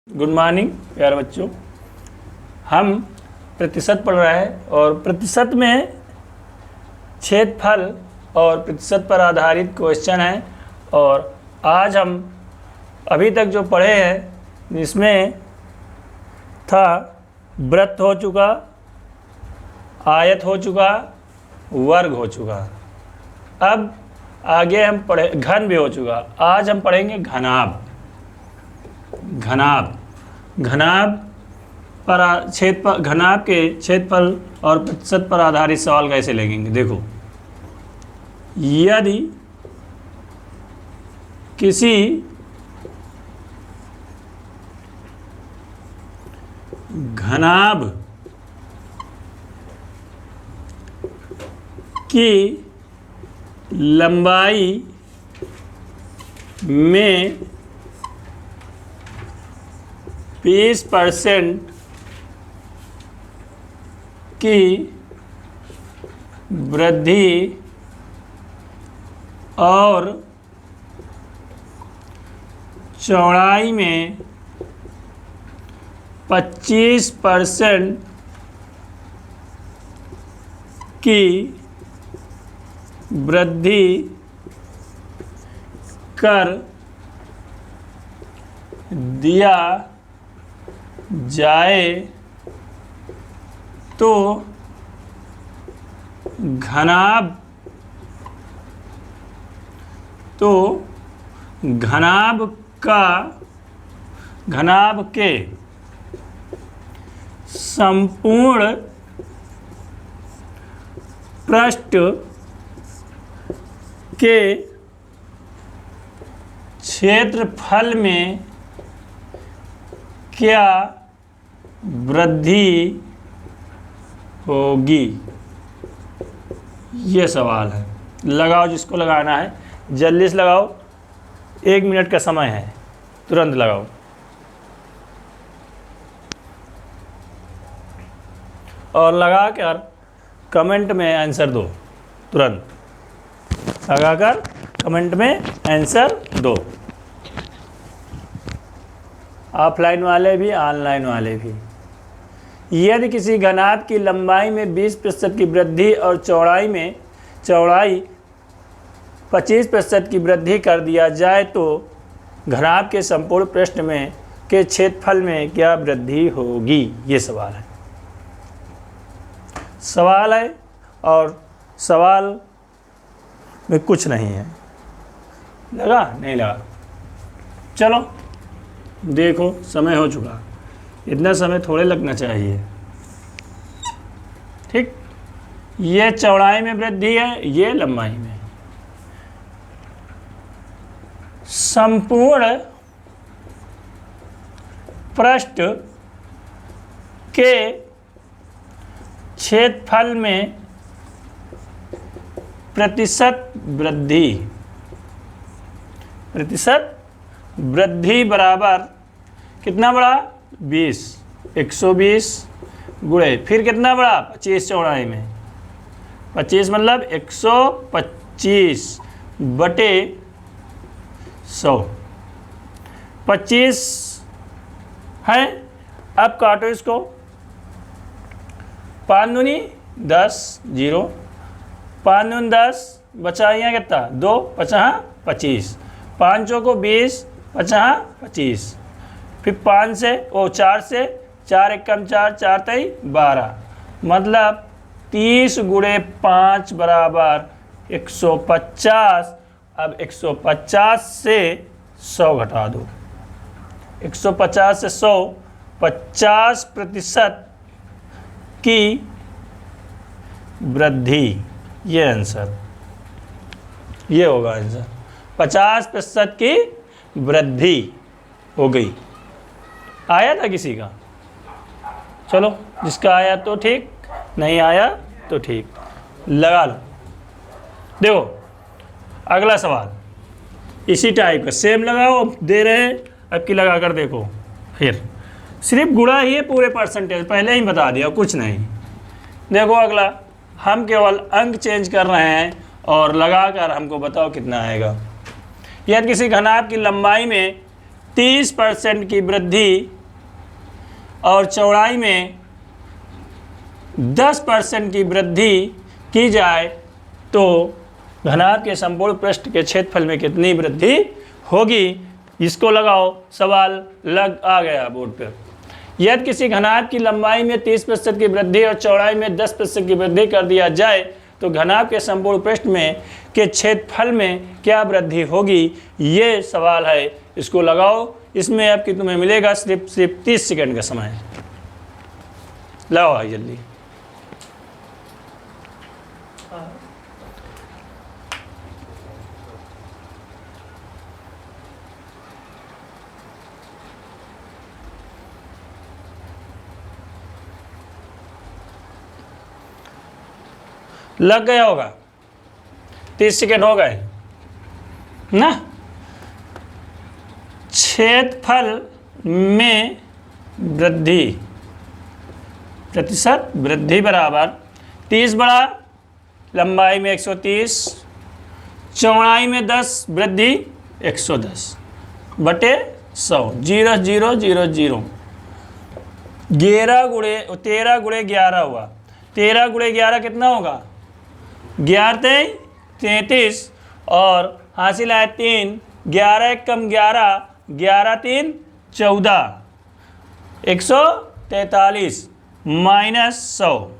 Good morning प्यारे बच्चों। हम प्रतिशत पढ़ रहे हैं और प्रतिशत में छेदफल और प्रतिशत पर आधारित क्वेश्चन है। और आज हम अभी तक जो पढ़े हैं जिसमें था वृत्त हो चुका, आयत हो चुका, वर्ग हो चुका। अब आगे हम पढ़े घन भी हो चुका। आज हम पढ़ेंगे घनाभ। घनाभ पर घनाभ के क्षेत्रफल और प्रतिशत पर आधारित सवाल कैसे लगेंगे। देखो, यदि किसी घनाभ की लंबाई में 20% की वृद्धि और चौड़ाई में 25% की वृद्धि कर दिया जाए तो घनाभ के संपूर्ण पृष्ठ के क्षेत्रफल में क्या वृद्धि होगी। ये सवाल है। लगाओ, जिसको लगाना है जल्दी से लगाओ। 1 मिनट का समय है, तुरंत लगाओ। और लगा कर कमेंट में आंसर दो। तुरंत लगाकर कमेंट में आंसर दो। ऑफलाइन वाले भी, ऑनलाइन वाले भी। यदि किसी घनाभ की लंबाई में 20% की वृद्धि और चौड़ाई 25% की वृद्धि कर दिया जाए तो घनाभ के संपूर्ण पृष्ठ में के क्षेत्रफल में क्या वृद्धि होगी। ये सवाल है। और सवाल में कुछ नहीं है। लगा नहीं लगा। चलो देखो, समय हो चुका। इतना समय थोड़े लगना चाहिए। ठीक, ये चौड़ाई में वृद्धि है, ये लंबाई में। संपूर्ण पृष्ठ के क्षेत्रफल में प्रतिशत वृद्धि बराबर कितना बड़ा 20, 120 गुणे फिर कितना बड़ा 25 चौड़ाई में 25 मतलब 125 बटे 100। 25 है। अब काटो इसको। 5 दूनी 10, 0 5 दूनी 10, बचा यहाँ कितना 2, 5 25, 5 चौको 20, 5 25, फिर 4 से 4 एकम 4, 4 तई 12, मतलब 30 गुणे 5 बराबर 150। अब 150 से 100 घटा दो। 150 से 100 50% की वृद्धि। ये आंसर, ये होगा आंसर। 50% की वृद्धि हो गई। आया था किसी का? चलो, जिसका आया तो ठीक, नहीं आया तो ठीक। लगा लो। देखो अगला सवाल इसी टाइप का, सेम लगाओ। दे रहे हैं, अब की लगा कर देखो। फिर सिर्फ गुणा ही है, पूरे परसेंटेज पहले ही बता दिया, कुछ नहीं। देखो अगला, हम केवल अंक चेंज कर रहे हैं और लगाकर हमको बताओ कितना आएगा। यदि किसी घनाभ की लंबाई में 30% की वृद्धि और चौड़ाई में 10% की वृद्धि की जाए तो घनाभ के संपूर्ण पृष्ठ के क्षेत्रफल में कितनी वृद्धि होगी। इसको लगाओ, सवाल लग आ गया बोर्ड पर। यदि किसी घनाभ की लंबाई में 30% की वृद्धि और चौड़ाई में 10% की वृद्धि कर दिया जाए तो घनाभ के संपूर्ण पृष्ठ में के क्षेत्रफल में क्या वृद्धि होगी, ये सवाल है। इसको लगाओ। इसमें अब कि तुम्हें मिलेगा सिर्फ 30 सेकंड का समय। लगाओ भाई जल्दी। लग गया होगा, 30 सेकेंड हो गए ना। क्षेत्रफल में वृद्धि, प्रतिशत वृद्धि बराबर 30 बड़ा लंबाई में 130, चौड़ाई में 10 वृद्धि 110 बटे 100, 0 0 0 0, 13 गुणे 11 हुआ। 13 गुणे 11 कितना होगा, 11 33 और हासिल है 3, 11 कम 11, 11 3 14, 143 माइनस 100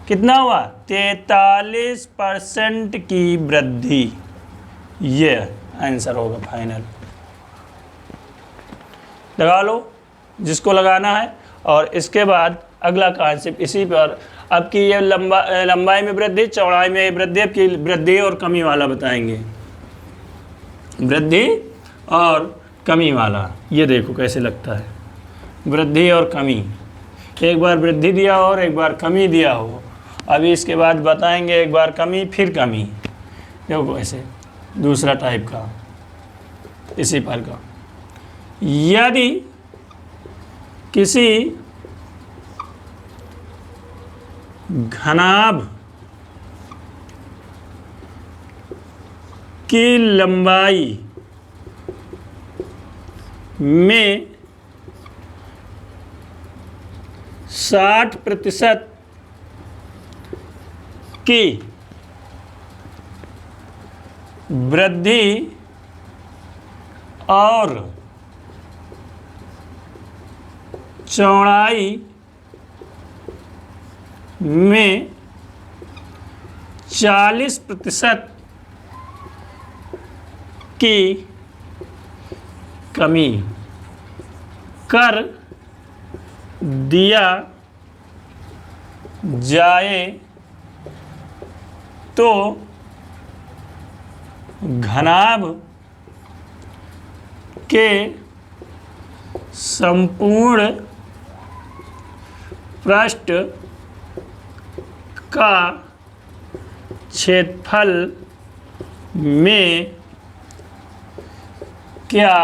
कितना हुआ, 43% की वृद्धि। ये आंसर होगा फाइनल। लगा लो जिसको लगाना है। और इसके बाद अगला कॉन्सेप्ट इसी पर। अब की ये लंबाई में वृद्धि, चौड़ाई में वृद्धि, अब की वृद्धि और कमी वाला बताएंगे। वृद्धि और कमी वाला ये देखो कैसे लगता है, वृद्धि और कमी। एक बार वृद्धि दिया हो और एक बार कमी दिया हो। अभी इसके बाद बताएंगे एक बार कमी फिर कमी। देखो ऐसे दूसरा टाइप का इसी पर का। यदि किसी घनाभ की लंबाई में 60% की वृद्धि और चौड़ाई में 40% की कमी कर दिया जाए तो घनाभ के संपूर्ण पृष्ठ का क्षेत्रफल में क्या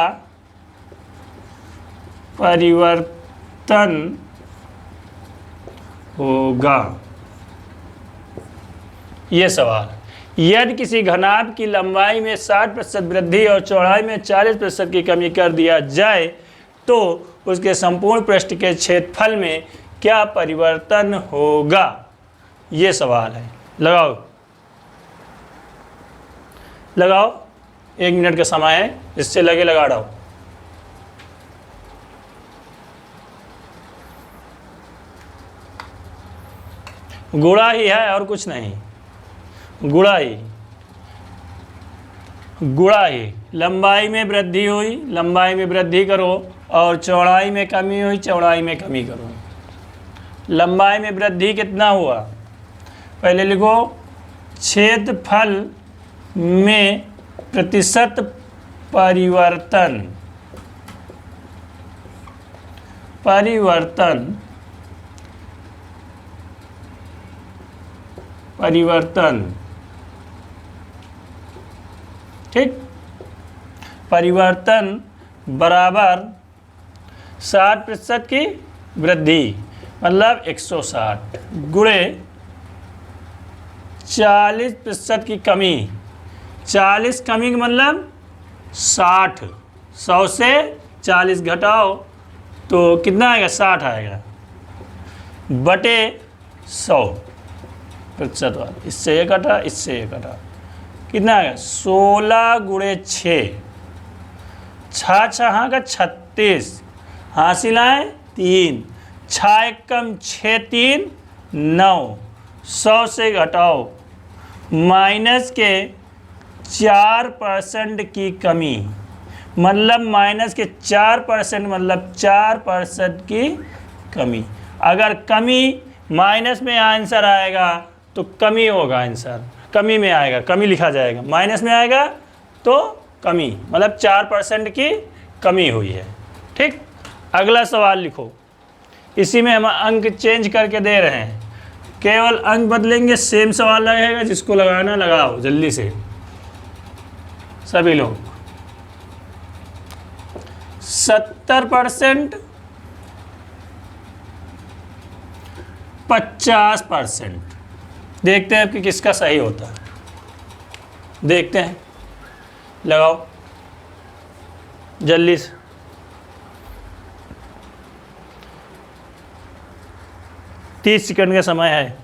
परिवर्तन होगा। ये सवाल। यदि किसी घनाभ की लंबाई में 60% वृद्धि और चौड़ाई में 40% की कमी कर दिया जाए तो उसके संपूर्ण पृष्ठ के क्षेत्रफल में क्या परिवर्तन होगा, ये सवाल है। लगाओ लगाओ, 1 मिनट का समय है, इससे लगे लगा डाओ। गुणा ही है और कुछ नहीं, गुणा ही। लंबाई में वृद्धि हुई, लंबाई में वृद्धि करो, और चौड़ाई में कमी हुई, चौड़ाई में कमी करो। लंबाई में वृद्धि कितना हुआ, पहले लिखो क्षेत्रफल में प्रतिशत परिवर्तन, ठीक। परिवर्तन बराबर 60% की वृद्धि मतलब 160 गुणे 40% की कमी। 40 कमी का मतलब 60, 100 से 40 घटाओ तो कितना आएगा 60 आएगा बटे 100 प्रतिशत वाला। इससे ये कटा, इससे ये कटा, कितना आएगा 16 गुणे 6, 6 छहाँ का 36, हासिल आए 3, 6 एक कम 6 3 9, 100 से घटाओ माइनस के 4% की कमी, मतलब माइनस के 4% मतलब 4% की कमी। अगर कमी माइनस में आंसर आएगा तो कमी होगा, आंसर कमी में आएगा, कमी लिखा जाएगा, माइनस में आएगा तो कमी, मतलब 4% की कमी हुई है। ठीक, अगला सवाल लिखो। इसी में हम अंक चेंज करके दे रहे हैं, केवल अंक बदलेंगे, सेम सवाल लगेगा, जिसको लगाना लगाओ जल्दी से सभी लोग। 70%, 50%, देखते हैं कि किसका सही होता है, देखते हैं, लगाओ जल्दी से। तीस सेकंड का समय है,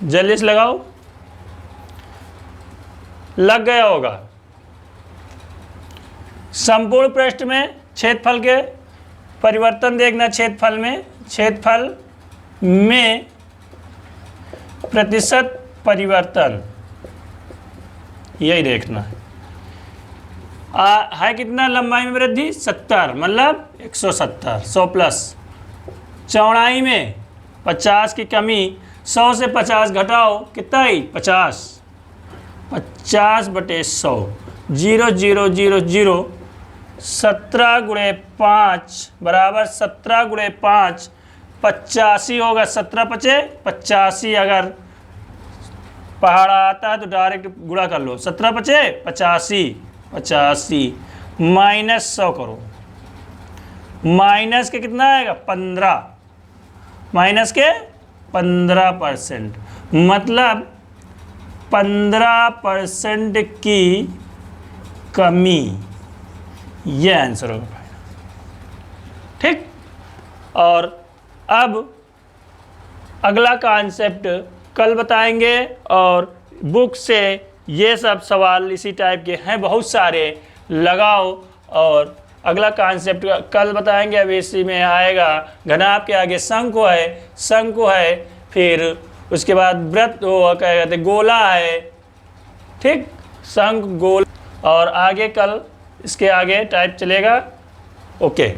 जल्दी से लगाओ, लग गया होगा। संपूर्ण पृष्ठ में क्षेत्रफल के परिवर्तन देखना, क्षेत्रफल में प्रतिशत परिवर्तन, यही देखना है। है कितना लंबाई में वृद्धि 70, मतलब 170, 100 प्लस। चौड़ाई में 50 की कमी, 100 से 50 घटाओ, कितना ही 50, 50 बटे 100, 0 0 0 0, 17 गुणे 5 बराबर 17 गुणे 5 85 होगा, 17 पचे 85। अगर पहाड़ा आता है तो डायरेक्ट गुणा कर लो, 17 पचे 85, 85 माइनस 100 करो, माइनस के कितना आएगा 15, माइनस के 15%, मतलब 15% की कमी, ये आंसर होगा। ठीक, और अब अगला कॉन्सेप्ट कल बताएंगे, और बुक से ये सब सवाल इसी टाइप के हैं बहुत सारे, लगाओ। और अगला कॉन्सेप्ट कल बताएंगे। अब इसी में आएगा घनाभ के आगे शंकु है, फिर उसके बाद वृत्त क्या कहते हैं गोला है। ठीक, शंख गोल, और आगे कल इसके आगे टाइप चलेगा। ओके।